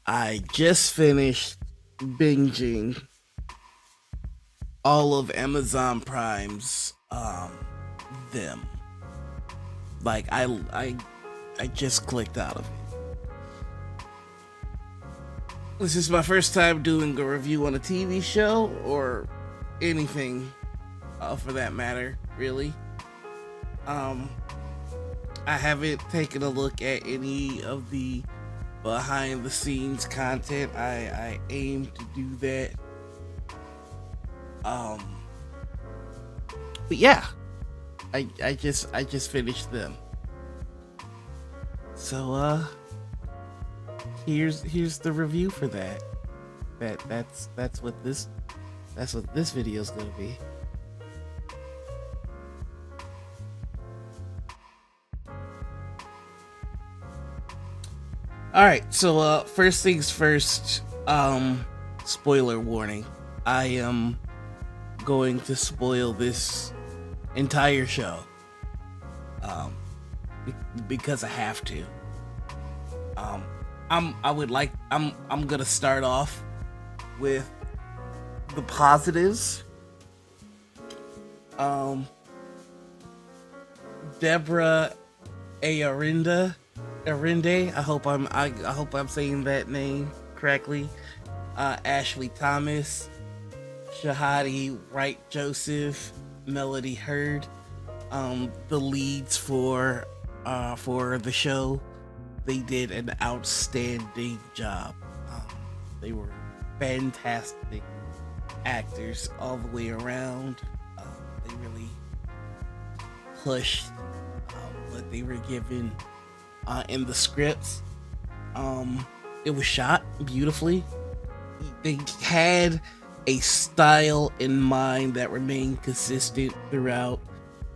I just finished binging all of Amazon Prime's them. Like I just clicked out of it. This is my first time doing a review on a TV show or anything for that matter, really. Um I haven't taken a look at any of the behind the scenes content. I aim to do that. Um, but yeah, I just finished them. So here's the review for that. That's what this video is gonna be. All right, so first things first. Spoiler warning. I am going to spoil this entire show. Um, because I have to. Um, I'm gonna start off with the positives. Um, Deborah Arinde. I hope I'm saying that name correctly. Ashley Thomas, Shahadi Wright Joseph, Melody Hurd, the leads for the show. They did an outstanding job. They were fantastic actors all the way around. They really pushed what they were given in the scripts. It was shot beautifully. They had a style in mind that remained consistent throughout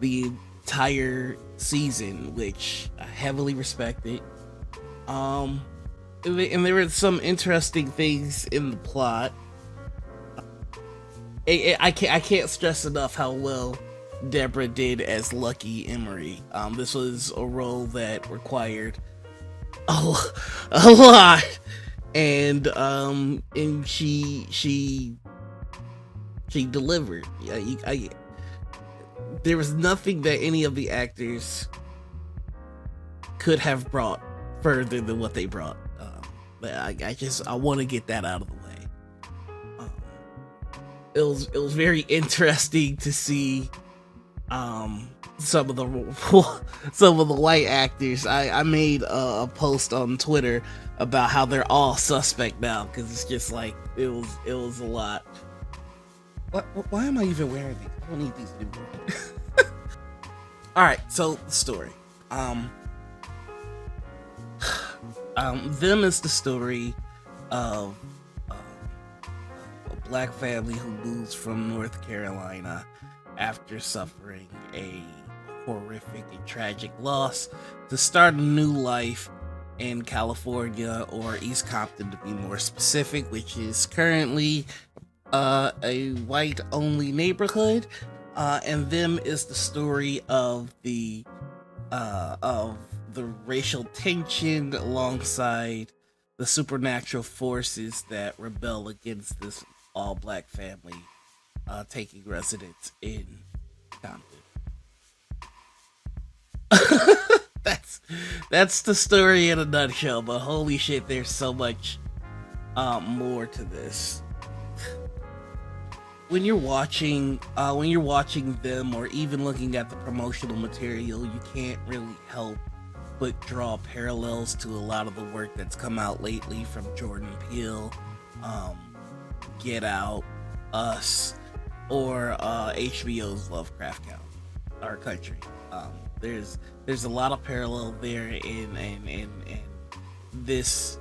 the entire season, which I heavily respected. And there were some interesting things in the plot. I can't stress enough how well Deborah did as Lucky Emery. This was a role that required a lot, and she delivered. There was nothing that any of the actors could have brought further than what they brought. But I want to get that out of the way. Um, it was very interesting to see some of the some of the white actors. I made a post on Twitter about how they're all suspect now because it's just like it was a lot. Why am I even wearing these? I don't need these anymore. All right, so the story. Them is the story of a black family who moves from North Carolina after suffering a horrific and tragic loss to start a new life in California, or East Compton to be more specific, which is currently a white only neighborhood. And them is the story of the racial tension alongside the supernatural forces that rebel against this all black family taking residence in Compton. that's the story in a nutshell, but holy shit, there's so much more to this. When you're watching them, or even looking at the promotional material, you can't really help but draw parallels to a lot of the work that's come out lately from Jordan Peele, Get Out, Us, or HBO's Lovecraft Country. There's a lot of parallel there, and this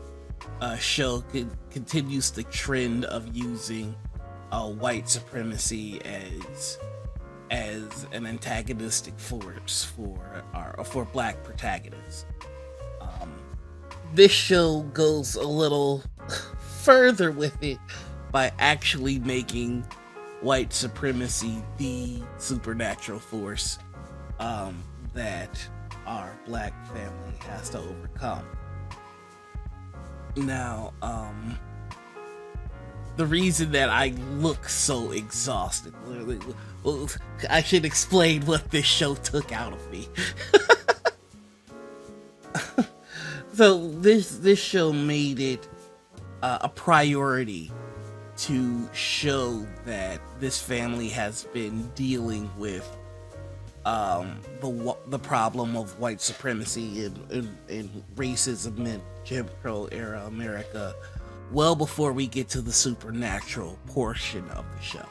show continues the trend of using white supremacy as an antagonistic force for black protagonists. This show goes a little further with it by actually making white supremacy the supernatural force that our black family has to overcome. Now, the reason that I look so exhausted, well, I should explain what this show took out of me. So this show made it a priority to show that this family has been dealing with the problem of white supremacy and racism in Jim Crow era America well before we get to the supernatural portion of the show.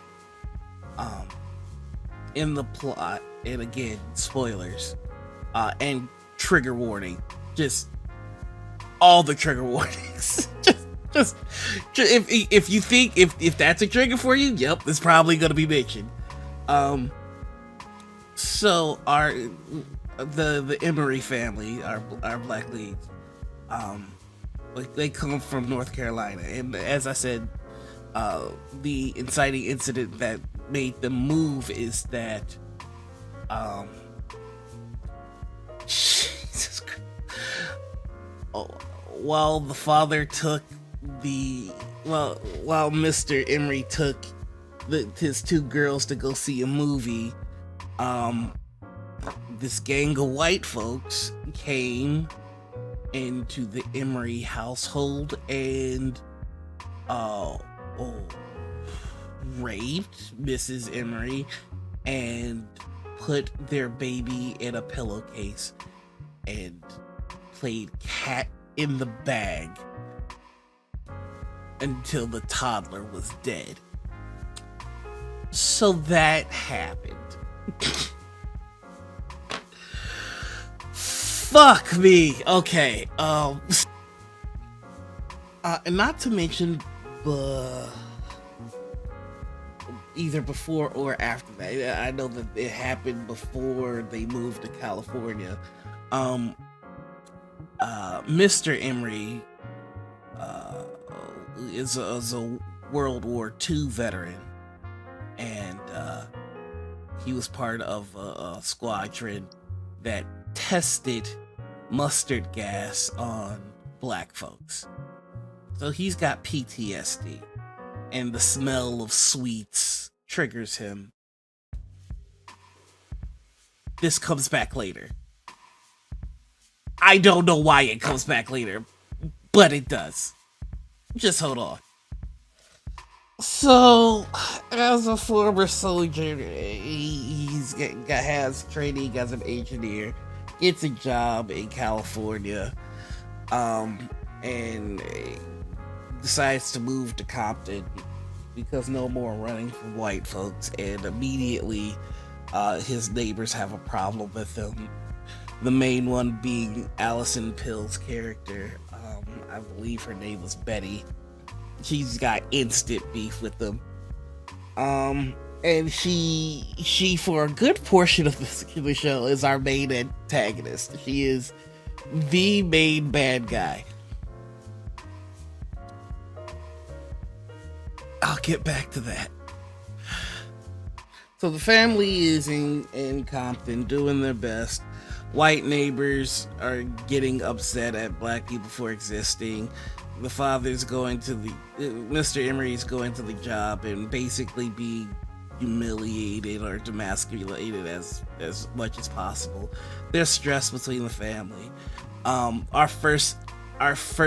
In the plot, and again, spoilers, and trigger warning, just all the trigger warnings. just if you think if that's a trigger for you, yep, it's probably gonna be mentioned. So the Emery family, our black leads, they come from North Carolina, and as I said, the inciting incident that made them move is that, Jesus Christ. Oh, while the father took while Mr. Emery took his two girls to go see a movie, this gang of white folks came into the Emery household and raped Mrs. Emery and put their baby in a pillowcase and played cat in the bag until the toddler was dead. So that happened. Fuck me. Okay. And not to mention, either before or after that. I know that it happened before they moved to California. Mr. Emery is a World War II veteran, and he was part of a squadron that tested mustard gas on black folks. So he's got PTSD, and the smell of sweets triggers him. This comes back later. I don't know why it comes back later, but it does. Just hold on. So, as a former soldier, has training as an engineer, gets a job in California, and decides to move to Compton because no more running from white folks, and immediately his neighbors have a problem with him. The main one being Allison Pill's character. I believe her name was Betty. She's got instant beef with them. And she for a good portion of the show is our main antagonist. She is the main bad guy. I'll get back to that. So the family is in Compton doing their best. White neighbors are getting upset at black people for existing. The father's Mr. Emery's going to the job and basically being humiliated or demasculated as much as possible. There's stress between the family. Our first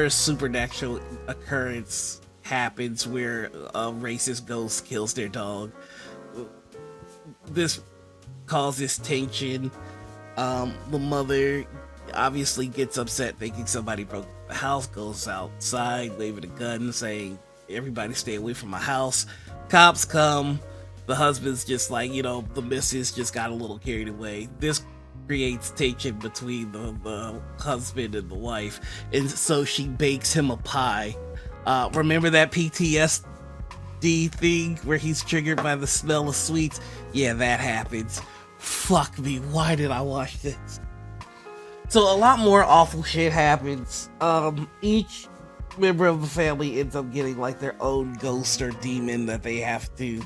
supernatural occurrence happens where a racist ghost kills their dog. This causes tension. The mother obviously gets upset thinking somebody broke the house, goes outside waving a gun saying, everybody stay away from my house. Cops come. The husband's just like, the missus just got a little carried away. This creates tension between the husband and the wife, and so she bakes him a pie. Remember that PTSD thing where he's triggered by the smell of sweets? Yeah, that happens. Fuck me, why did I watch this? So a lot more awful shit happens. Each member of the family ends up getting like their own ghost or demon that they have to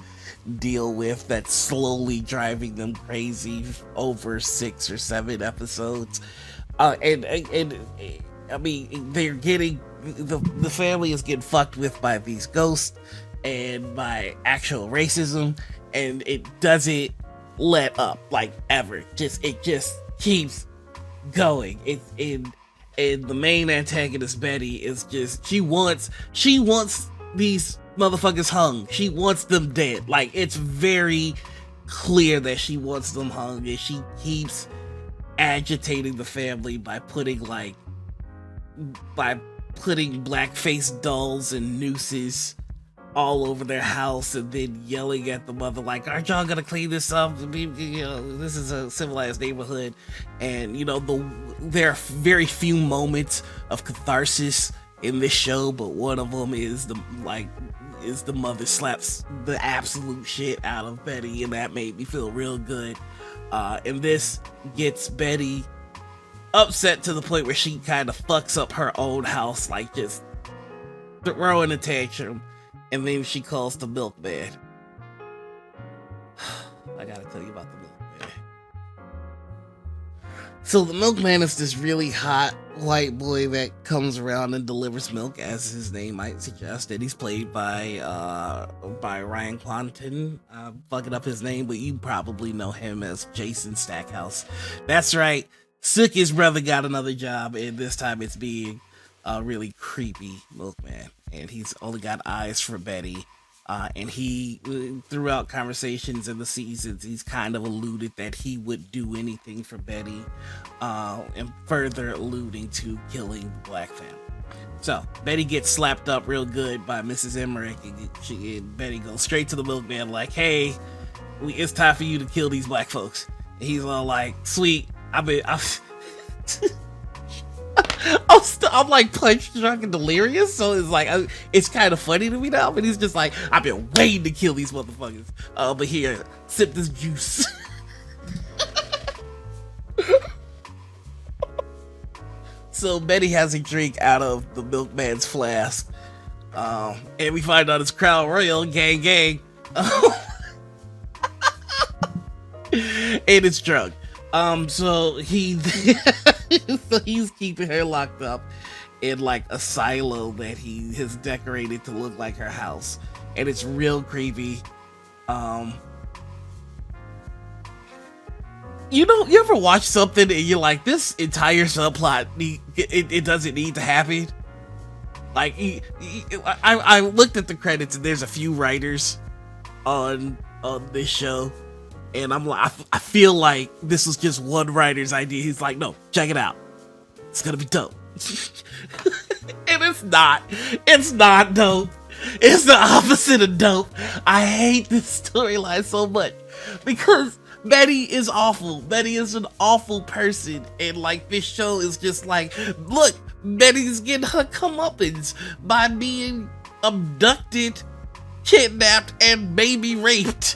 deal with, that's slowly driving them crazy over 6 or 7 episodes. And I mean, they're getting the family is getting fucked with by these ghosts and by actual racism, and it doesn't let up like ever. It just keeps going. And the main antagonist Betty is just she wants these motherfuckers hung. She wants them dead. Like, it's very clear that she wants them hung, and she keeps agitating the family by putting blackface dolls and nooses all over their house, and then yelling at the mother like, aren't y'all gonna clean this up? You know, this is a civilized neighborhood. And you know, there are very few moments of catharsis in this show, but one of them is the mother slaps the absolute shit out of Betty, and that made me feel real good. And this gets Betty upset to the point where she kind of fucks up her own house, like just throwing a tantrum. And then she calls the milkman. I gotta tell you about the milkman. So the milkman is this really hot white boy that comes around and delivers milk, as his name might suggest. And he's played by Ryan Quanten. I'm fucking up his name, but you probably know him as Jason Stackhouse. That's right. Sookie's brother got another job, and this time it's being a really creepy milkman. And he's only got eyes for Betty. And he, throughout conversations in the seasons, he's kind of alluded that he would do anything for Betty, and further alluding to killing the black family. So Betty gets slapped up real good by Mrs. Emmerich, and Betty goes straight to the milkman like, hey, it's time for you to kill these black folks. And he's all like, sweet, I'm like punch drunk and delirious, so it's like it's kind of funny to me now. But he's just like, I've been waiting to kill these motherfuckers. But here, sip this juice. So Betty has a drink out of the milkman's flask, and we find out it's Crown Royal, gang, and it's drunk. So he's keeping her locked up in like a silo that he has decorated to look like her house, and it's real creepy. You know, you ever watch something and you're like, this entire subplot it doesn't need to happen? Like, I looked at the credits and there's a few writers on this show. And I'm like, I feel like this was just one writer's idea. He's like, no, check it out. It's gonna be dope. And it's not. It's not dope. It's the opposite of dope. I hate this storyline so much because Betty is awful. Betty is an awful person. And like, this show is just like, look, Betty's getting her comeuppance by being abducted, kidnapped, and baby raped.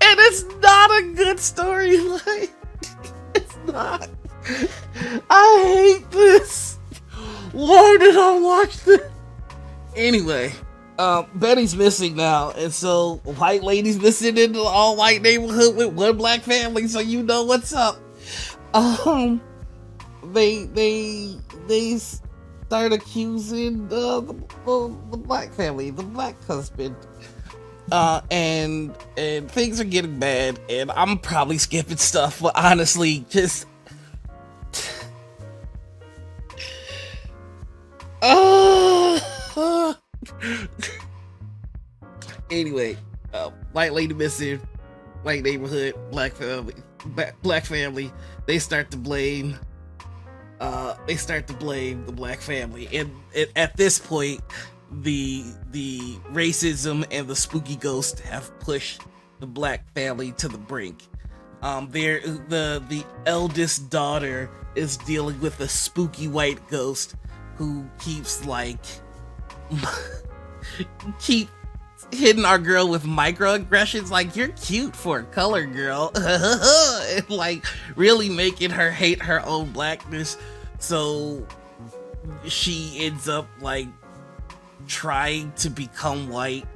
And it's not a good storyline. It's not. I hate this. Why did I watch this? Anyway, Betty's missing now, and so white lady's missing in the all white neighborhood with one black family, so you know what's up. They start accusing the black family, the black husband. And things are getting bad, and I'm probably skipping stuff, but honestly, just anyway, white lady missing, white neighborhood, black family. They start to blame the black family, and at this point, the racism and the spooky ghost have pushed the black family to the brink. The eldest daughter is dealing with a spooky white ghost who keeps hitting our girl with microaggressions, like, you're cute for a color girl, and like really making her hate her own blackness. So she ends up like trying to become white.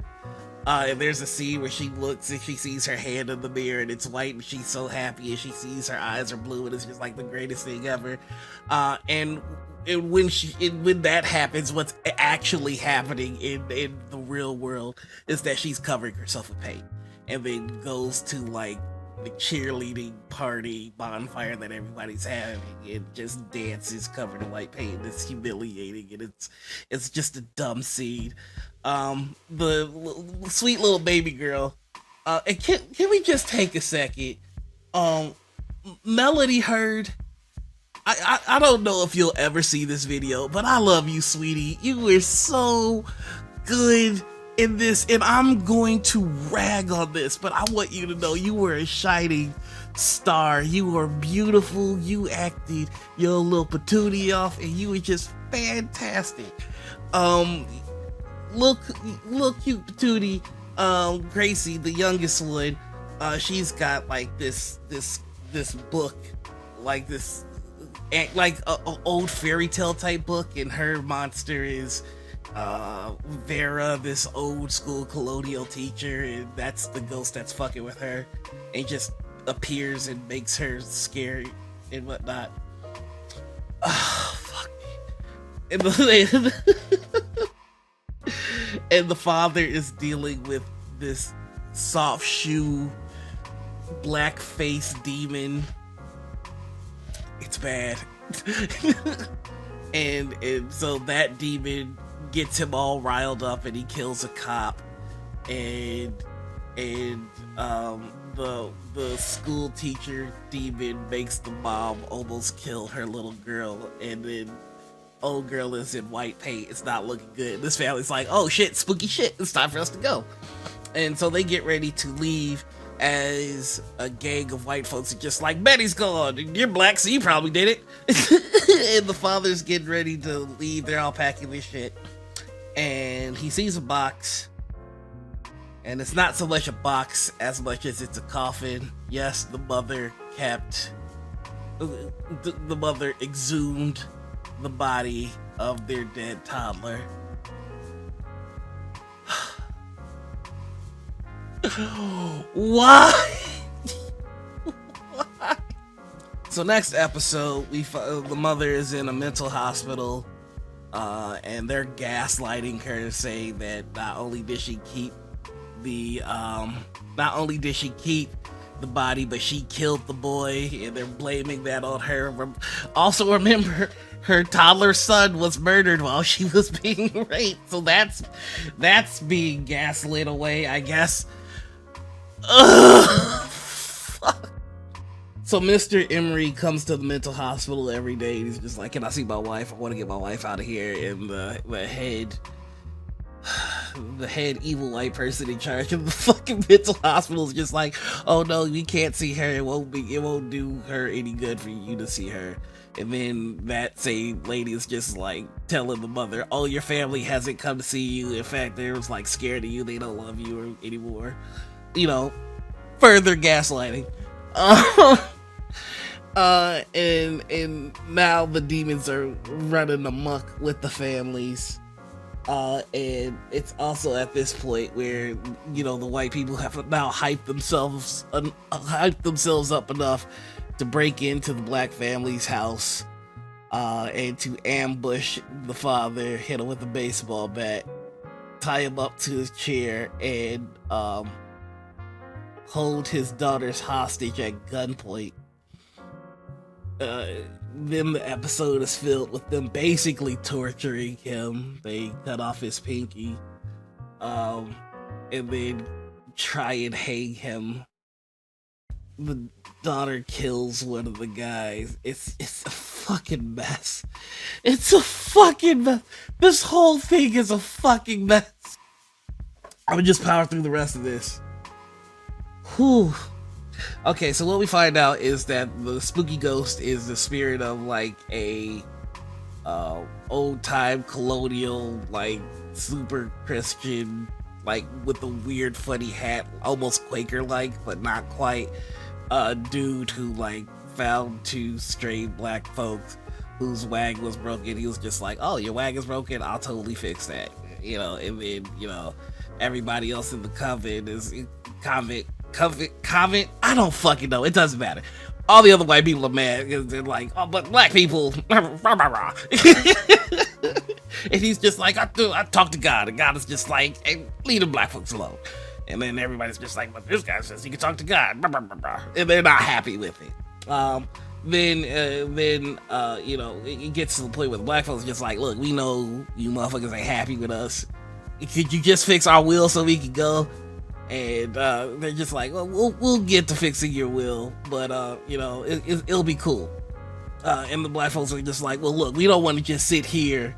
And there's a scene where she looks and she sees her hand in the mirror and it's white, and she's so happy, and she sees her eyes are blue, and it's just like the greatest thing ever. And when that happens, what's actually happening in the real world is that she's covering herself with paint, and then goes to like the cheerleading party bonfire that everybody's having, and just dances covered in white paint. It's humiliating, and it's just a dumb scene. The sweet little baby girl. And can we just take a second? Melody Hurd. I don't know if you'll ever see this video, but I love you, sweetie. You were so good in this, and I'm going to rag on this, but I want you to know you were a shining star. You were beautiful. You acted your little patootie off, and you were just fantastic. Look cute patootie. Gracie, the youngest one, she's got like this book, like this, like a old fairy tale type book, and her monster is Vera, this old school colonial teacher, and that's the ghost that's fucking with her, and just appears and makes her scary and whatnot. Oh, fuck me. And the father is dealing with this soft shoe black face demon. It's bad. and so that demon gets him all riled up, and he kills a cop, and the school teacher demon makes the mom almost kill her little girl, and then old girl is in white paint. It's not looking good. This family's like, oh shit, spooky shit, it's time for us to go. And so they get ready to leave, as a gang of white folks are just like, Betty's gone, you're black, so you probably did it. And the father's getting ready to leave. They're all packing their shit, and he sees a box, and it's not so much a box as much as it's a coffin. Yes, the mother exhumed the body of their dead toddler. Why? Why? So next episode, the mother is in a mental hospital, and they're gaslighting her, saying that not only did she keep the body, but she killed the boy, and they're blaming that on her. Also, remember, her toddler son was murdered while she was being raped, so that's being gaslit away, I guess. Ugh, fuck. So Mr. Emery comes to the mental hospital every day. He's just like, can I see my wife? I want to get my wife out of here. And the head evil white person in charge of the fucking mental hospital is just like, oh no, we can't see her. It won't do her any good for you to see her. And then that same lady is just like telling the mother, oh, your family hasn't come to see you. In fact, they're like scared of you. They don't love you anymore. You know, further gaslighting. And now the demons are running amok with the families. And it's also at this point where, you know, the white people have now hyped themselves up enough to break into the black family's house, and to ambush the father, hit him with a baseball bat, tie him up to his chair, and hold his daughters hostage at gunpoint. Then the episode is filled with them basically torturing him. They cut off his pinky, and then try and hang him. The daughter kills one of the guys. It's a fucking mess. It's a fucking mess. This whole thing is a fucking mess. I would just power through the rest of this. Whew. Okay, so what we find out is that the spooky ghost is the spirit of like a old time colonial, like super Christian, like with a weird funny hat, almost Quaker like, but not quite, dude who like found two stray black folks whose wagon was broken. He was just like, "Oh, your wagon's broken. I'll totally fix that." And then everybody else in the convent. I don't fucking know. It doesn't matter. All the other white people are mad because they're like, "Oh, but black people." And he's just like, I talked to God, and God is just like, "Hey, leave the black folks alone." And then everybody's just like, "But this guy says he can talk to God," and they're not happy with it. Then it gets to the point where the black folks are just like, "Look, we know you motherfuckers ain't happy with us. Could you just fix our will so we can go?" And they're just like, "Well, we'll get to fixing your will, but it'll be cool." And the black folks are just like, "Well, look, we don't want to just sit here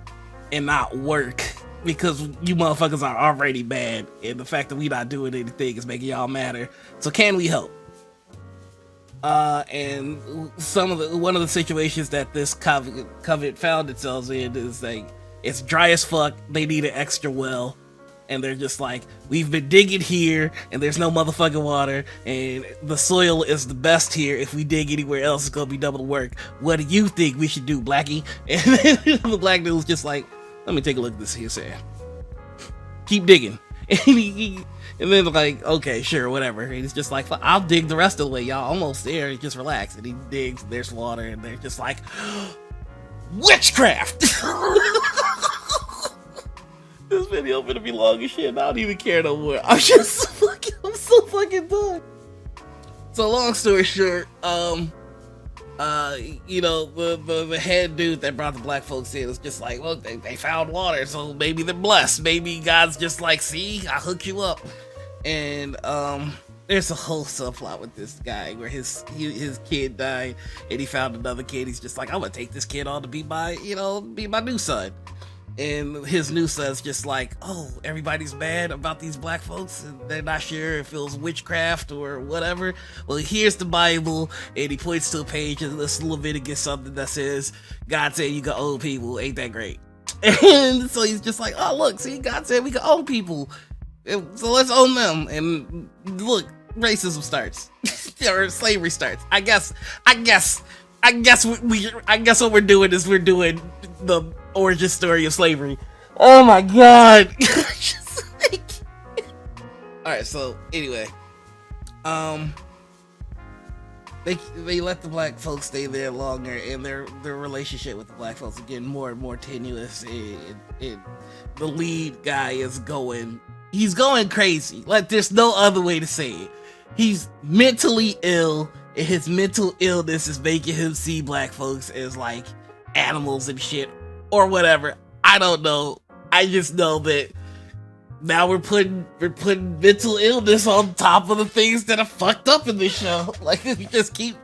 and not work because you motherfuckers are already bad, and the fact that we not doing anything is making y'all madder. So can we help?" And one of the situations that this covenant found itself in is like, it's dry as fuck. They need an extra well. And they're just like, "We've been digging here, and there's no motherfucking water, and the soil is the best here. If we dig anywhere else, it's gonna be double the work. What do you think we should do, Blackie?" And then the black dude's just like, "Let me take a look at this here, sir. Keep digging." And then like, "Okay, sure, whatever." And he's just like, "I'll dig the rest of the way, y'all. Almost there. Just relax." And he digs, there's water, and they're just like, "Witchcraft!" This video gonna be long as shit. I don't even care no more. I'm so fucking done. So long story short, the head dude that brought the black folks in was just like, "Well, they found water, so maybe they're blessed. Maybe God's just like, see, I hooked you up." And there's a whole subplot with this guy where his kid died, and he found another kid. He's just like, "I'm gonna take this kid on to be my new son." And his new son's just like, "Oh, everybody's mad about these black folks, and they're not sure if it was witchcraft or whatever. Well, here's the Bible," and he points to a page in this Leviticus something that says, "God said you can own people. Ain't that great?" And so he's just like, "Oh, look, see, God said we can own people, so let's own them." And look, racism starts, or slavery starts. I guess what we're doing is we're doing the origin story of slavery. Oh my god. Alright, so anyway, they let the black folks stay there longer, and their relationship with the black folks is getting more and more tenuous, and the lead guy is going crazy. Like, there's no other way to say it. He's mentally ill, and his mental illness is making him see black folks as like animals and shit, or whatever. I don't know. I just know that now we're putting mental illness on top of the things that are fucked up in this show. Like, we just keep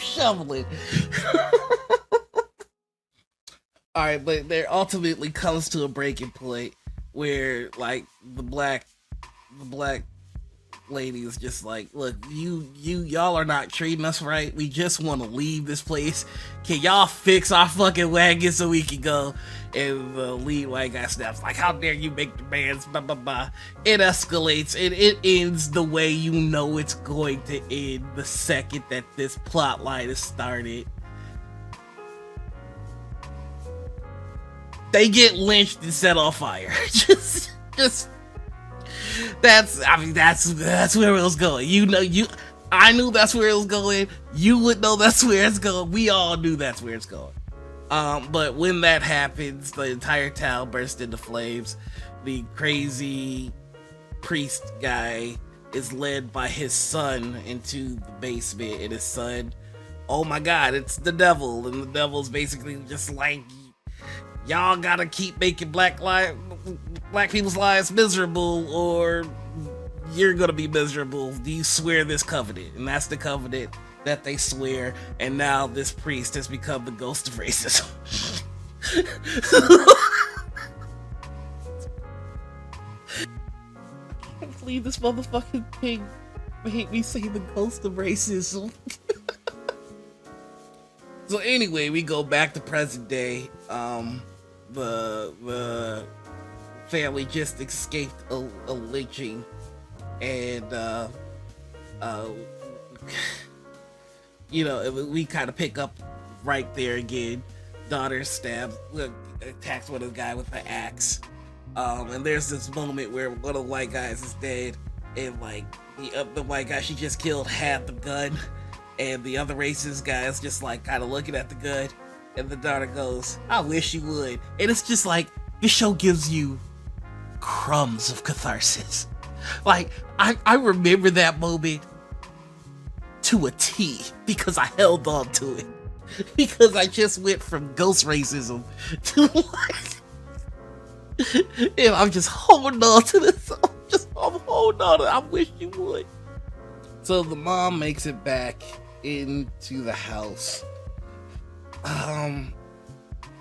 shoveling. Alright, but there ultimately comes to a breaking point where like the black lady is just like, "Look, y'all are not treating us right. We just want to leave this place. Can y'all fix our fucking wagon so we can go?" And the lead white guy snaps like, "How dare you make demands, blah blah blah." It escalates, and it ends the way you know it's going to end the second that this plot line is started. They get lynched and set on fire. just that's where it was going. I knew that's where it was going. You would know that's where it's going. We all knew that's where it's going. But when that happens, the entire town bursts into flames. The crazy priest guy is led by his son into the basement, and his son, "Oh my god, it's the devil." And the devil's basically just like, "Y'all gotta keep making black people's lives miserable, or you're gonna be miserable. Do you swear this covenant?" And that's the covenant that they swear. And now this priest has become the ghost of racism. I can't believe this motherfucking thing made me say the ghost of racism. So anyway, we go back to present day. The family just escaped a lynching, and we kind of pick up right there again. daughter attacks one of the guy with the axe. And there's this moment where one of the white guys is dead, and like the white guy she just killed had the gun, and the other racist guy is just like kind of looking at the gun, and the daughter goes, "I wish you would." And it's just like, this show gives you crumbs of catharsis. Like, I remember that moment to a T because I held on to it. Because I just went from ghost racism to like, and I'm just holding on to this. I'm holding on to it. I wish you would. So the mom makes it back into the house.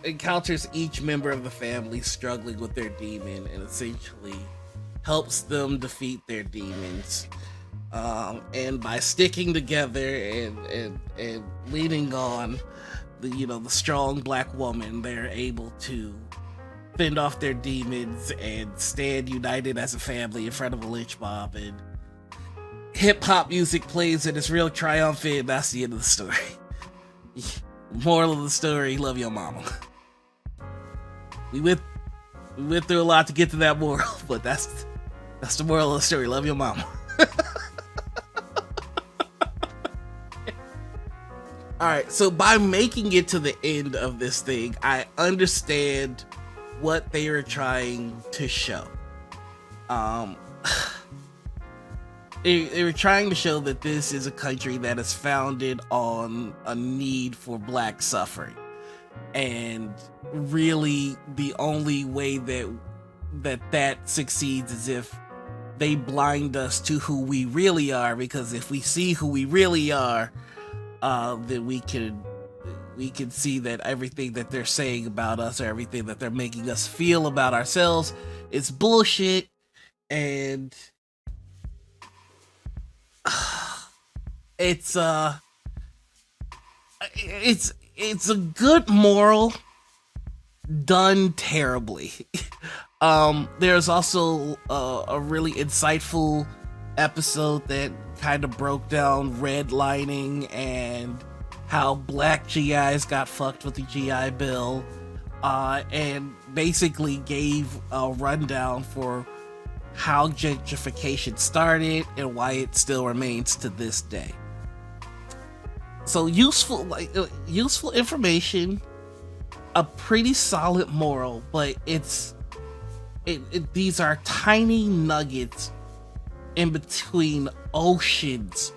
Encounters each member of the family struggling with their demon, and essentially helps them defeat their demons. And by sticking together and leaning on the strong black woman, they're able to fend off their demons and stand united as a family in front of a lynch mob. And hip hop music plays and it's real triumphant. And that's the end of the story. Moral of the story: love your mama. We went through a lot to get to that moral, but that's the moral of the story. Love your mama. Alright, so by making it to the end of this thing, I understand what they are trying to show. They were trying to show that this is a country that is founded on a need for black suffering. And really, the only way that succeeds is if they blind us to who we really are, because if we see who we really are, then we can see that everything that they're saying about us, or everything that they're making us feel about ourselves, is bullshit. And it's a good moral done terribly. There's also a really insightful episode that kind of broke down redlining and how black GIs got fucked with the GI Bill, and basically gave a rundown for how gentrification started and why it still remains to this day. So useful information, a pretty solid moral, but these are tiny nuggets in between oceans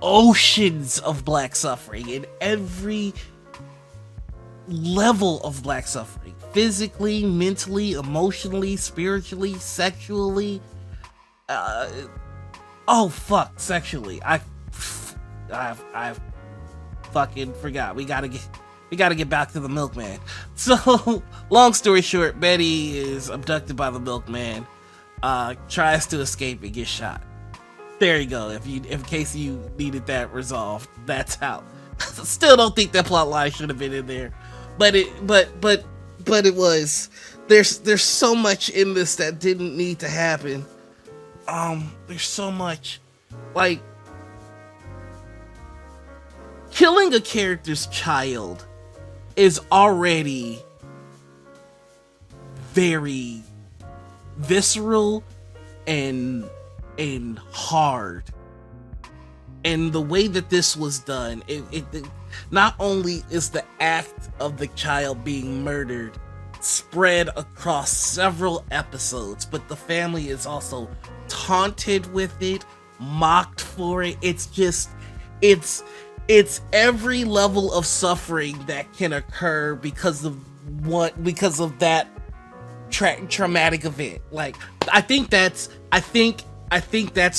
of black suffering, in every level of black suffering: physically, mentally, emotionally, spiritually, sexually. Sexually. I fucking forgot. We gotta get back to the milkman. So, long story short, Betty is abducted by the milkman, tries to escape and gets shot. There you go. In case you needed that resolved, that's how. Still don't think that plot line should have been in there, but it was. There's so much in this that didn't need to happen. There's so much, like, killing a character's child is already very visceral and hard. And the way that this was done, it not only is the act of the child being murdered spread across several episodes, but the family is also taunted with it, mocked for it. It's every level of suffering that can occur because of that traumatic event. Like, I think that's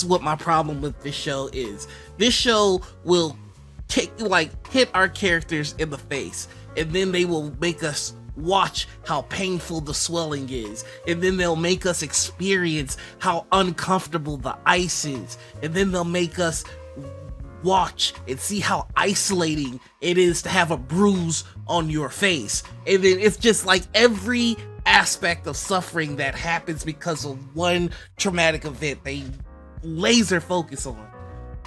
what my problem with this show is. This show will hit our characters in the face, and then they will make us watch how painful the swelling is, and then they'll make us experience how uncomfortable the ice is, and then they'll make us watch and see how isolating it is to have a bruise on your face. And then it's just like every aspect of suffering that happens because of one traumatic event they laser focus on.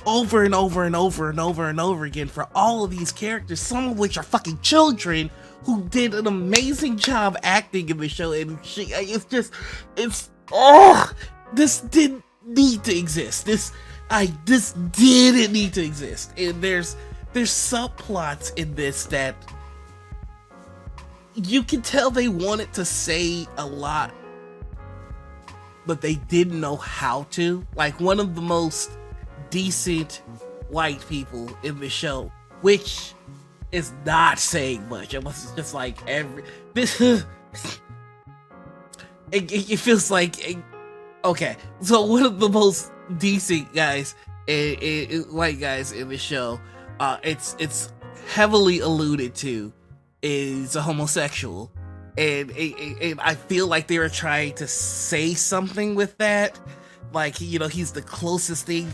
over and over and over and over and over again for all of these characters, some of which are fucking children who did an amazing job acting in the show. And this didn't need to exist. This didn't need to exist. And there's subplots in this that you can tell they wanted to say a lot, but they didn't know how to. Like, one of the most decent white people in the show, which is not saying much. It was just like it feels like okay. So one of the most decent guys, white guys in the show, it's heavily alluded to, is a homosexual, and I feel like they were trying to say something with that, like, you know, he's the closest thing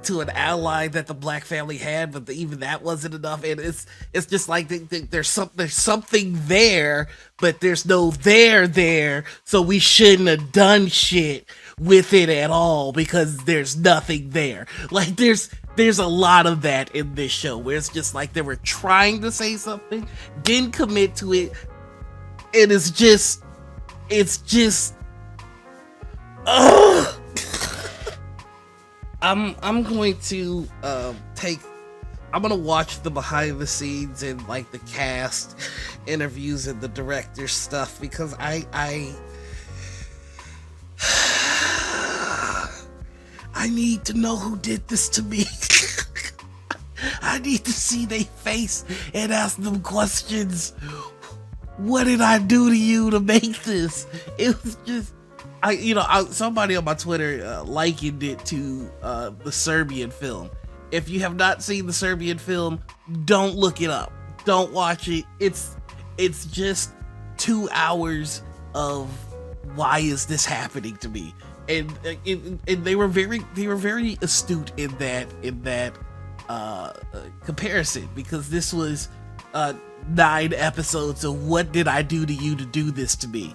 to an ally that the black family had, but even that wasn't enough. And it's just like there's something there, but there's no there, so we shouldn't have done shit with it at all because there's nothing there. Like, there's a lot of that in this show where it's just like they were trying to say something, didn't commit to it, and it's just ugh. I'm going to I'm gonna watch the behind the scenes and like the cast interviews and the director stuff, because I need to know who did this to me. I need to see their face and ask them questions. What did I do to you to make this? It was just, somebody on my Twitter likened it to the Serbian film. If you have not seen the Serbian film, don't look it up. Don't watch it. It's just 2 hours of why is this happening to me? And they were very astute in that comparison, because this was 9 episodes of what did I do to you to do this to me.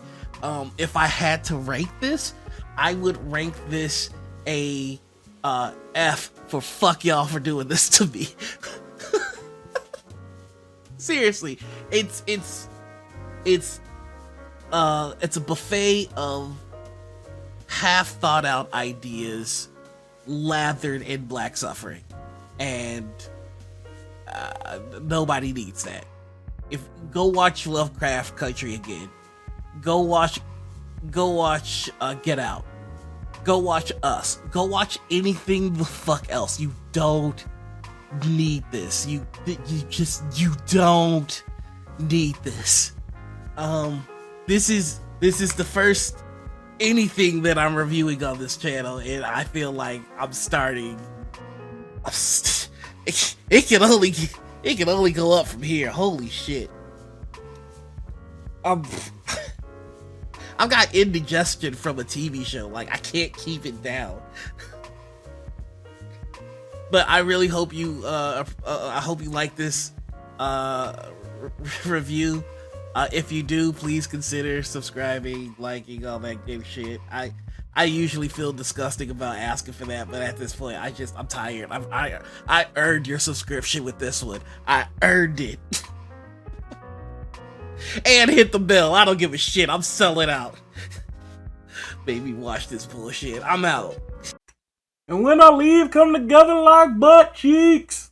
If I had to rank this, I would rank this a F for fuck y'all for doing this to me. Seriously, it's a buffet of half thought out ideas lathered in black suffering, and nobody needs that. Go watch Lovecraft Country again. Go watch Get Out. Go watch Us. Go watch anything the fuck else. You don't need this. You don't need this. This is the first anything that I'm reviewing on this channel, and I feel like I'm starting. It can only go up from here. Holy shit. I've got indigestion from a TV show. Like, I can't keep it down. But I really hope you like this review. If you do, please consider subscribing, liking, all that good shit. I usually feel disgusting about asking for that, but at this point, I'm tired. I earned your subscription with this one. I earned it. And hit the bell. I don't give a shit. I'm selling out. Baby, watch this bullshit. I'm out. And when I leave, come together like butt cheeks.